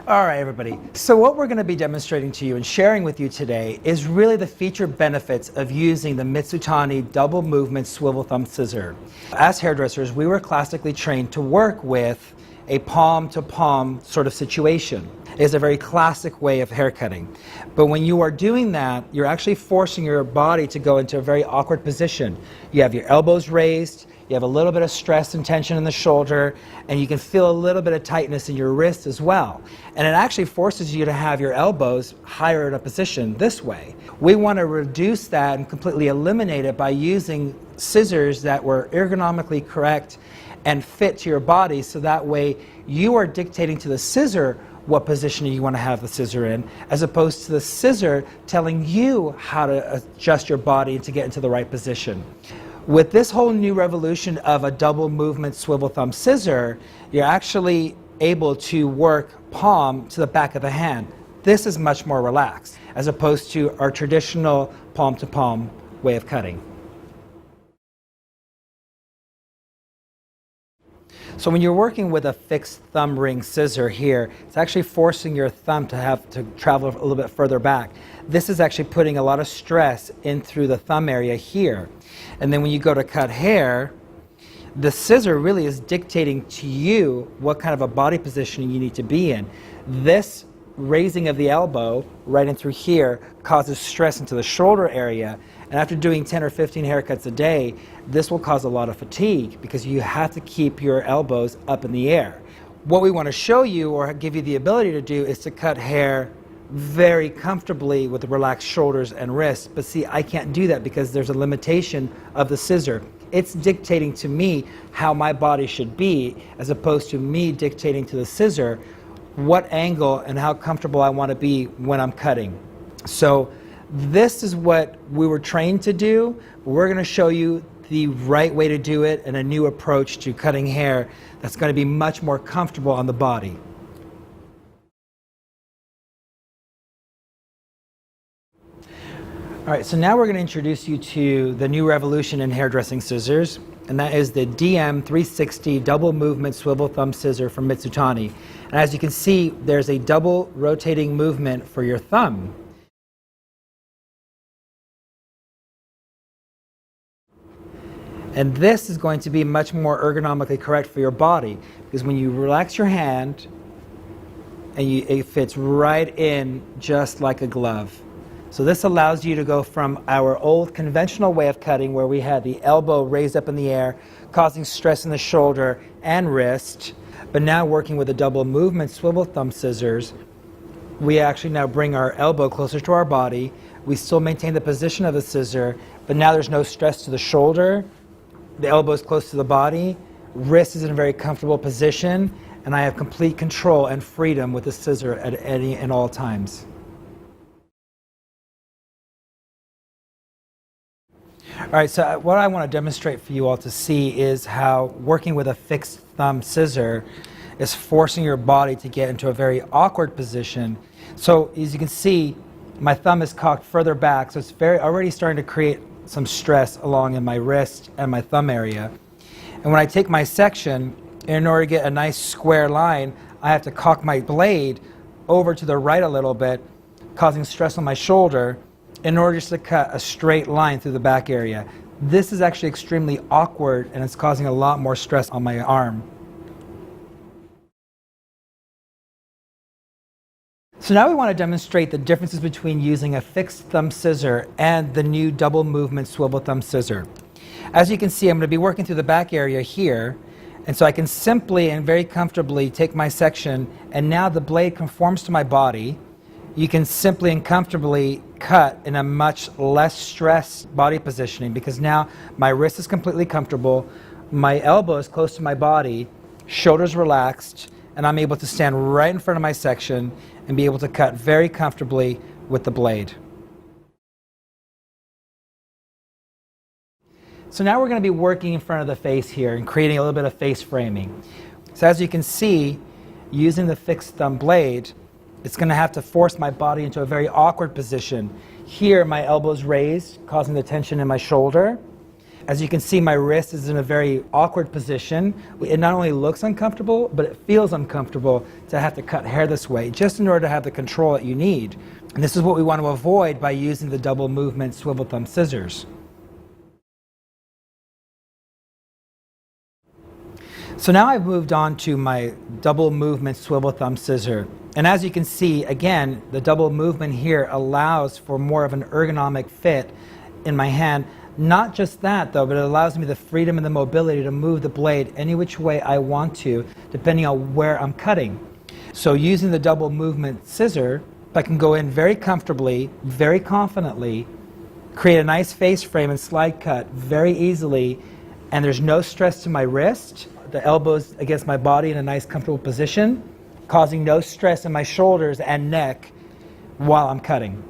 All right, everybody. So what we're going to be demonstrating to you and sharing with you today is really the feature benefits of using the Mitsutani double movement swivel thumb scissor. As hairdressers, we were classically trained to work with a palm-to-palm sort of situation. It is a very classic way of haircutting. But when you are doing that, you're actually forcing your body to go into a very awkward position. You have your elbows raised, you have a little bit of stress and tension in the shoulder, and you can feel a little bit of tightness in your wrist as well. And it actually forces you to have your elbows higher in a position this way. We want to reduce that and completely eliminate it by using scissors that were ergonomically correct and fit to your body, so that way you are dictating to the scissor what position you want to have the scissor in, as opposed to the scissor telling you how to adjust your body to get into the right position. With this whole new revolution of a double movement swivel thumb scissor, you're actually able to work palm to the back of the hand. This is much more relaxed, as opposed to our traditional palm to palm way of cutting. So when you're working with a fixed thumb ring scissor here, it's actually forcing your thumb to have to travel a little bit further back. This is actually putting a lot of stress in through the thumb area here. And then when you go to cut hair, the scissor really is dictating to you what kind of a body position you need to be in. This raising of the elbow right in through here causes stress into the shoulder area, and after doing 10 or 15 haircuts a day, this will cause a lot of fatigue because you have to keep your elbows up in the air. What we want to show you or give you the ability to do is to cut hair very comfortably with relaxed shoulders and wrists. But see, I can't do that because there's a limitation of the scissor. It's dictating to me how my body should be, as opposed to me dictating to the scissor what angle and how comfortable I want to be when I'm cutting. So this is what we were trained to do. We're going to show you the right way to do it and a new approach to cutting hair that's going to be much more comfortable on the body. All right, so now we're going to introduce you to the new revolution in hairdressing scissors, and that is the DM360 double movement swivel thumb scissor from Mitsutani. And as you can see, there's a double rotating movement for your thumb. And this is going to be much more ergonomically correct for your body, because when you relax your hand, and it fits right in just like a glove. So this allows you to go from our old conventional way of cutting, where we had the elbow raised up in the air, causing stress in the shoulder and wrist, but now working with a double movement swivel thumb scissors, we actually now bring our elbow closer to our body. We still maintain the position of the scissor, but now there's no stress to the shoulder. The elbow is close to the body, wrist is in a very comfortable position, and I have complete control and freedom with the scissor at any and all times. All right, so what I want to demonstrate for you all to see is how working with a fixed thumb scissor is forcing your body to get into a very awkward position. So as you can see, my thumb is cocked further back, so it's already starting to create some stress along in my wrist and my thumb area. And when I take my section, in order to get a nice square line, I have to cock my blade over to the right a little bit, causing stress on my shoulder, in order just to cut a straight line through the back area. This is actually extremely awkward, and it's causing a lot more stress on my arm. So now we want to demonstrate the differences between using a fixed thumb scissor and the new double movement swivel thumb scissor. As you can see, I'm going to be working through the back area here, and so I can simply and very comfortably take my section, and now the blade conforms to my body. You can simply and comfortably cut in a much less stressed body positioning, because now my wrist is completely comfortable, my elbow is close to my body, shoulders relaxed, and I'm able to stand right in front of my section and be able to cut very comfortably with the blade. So now we're going to be working in front of the face here and creating a little bit of face framing. So as you can see, using the fixed thumb blade, it's going to have to force my body into a very awkward position. Here, my elbow's raised, causing the tension in my shoulder. As you can see, my wrist is in a very awkward position. It not only looks uncomfortable, but it feels uncomfortable to have to cut hair this way, just in order to have the control that you need. And this is what we want to avoid by using the double movement swivel thumb scissors. So now I've moved on to my double movement swivel thumb scissor. And as you can see, again, the double movement here allows for more of an ergonomic fit in my hand. Not just that though, but it allows me the freedom and the mobility to move the blade any which way I want to, depending on where I'm cutting. So using the double movement scissor, I can go in very comfortably, very confidently, create a nice face frame and slide cut very easily, and there's no stress to my wrist. The elbows against my body in a nice comfortable position, causing no stress in my shoulders and neck while I'm cutting.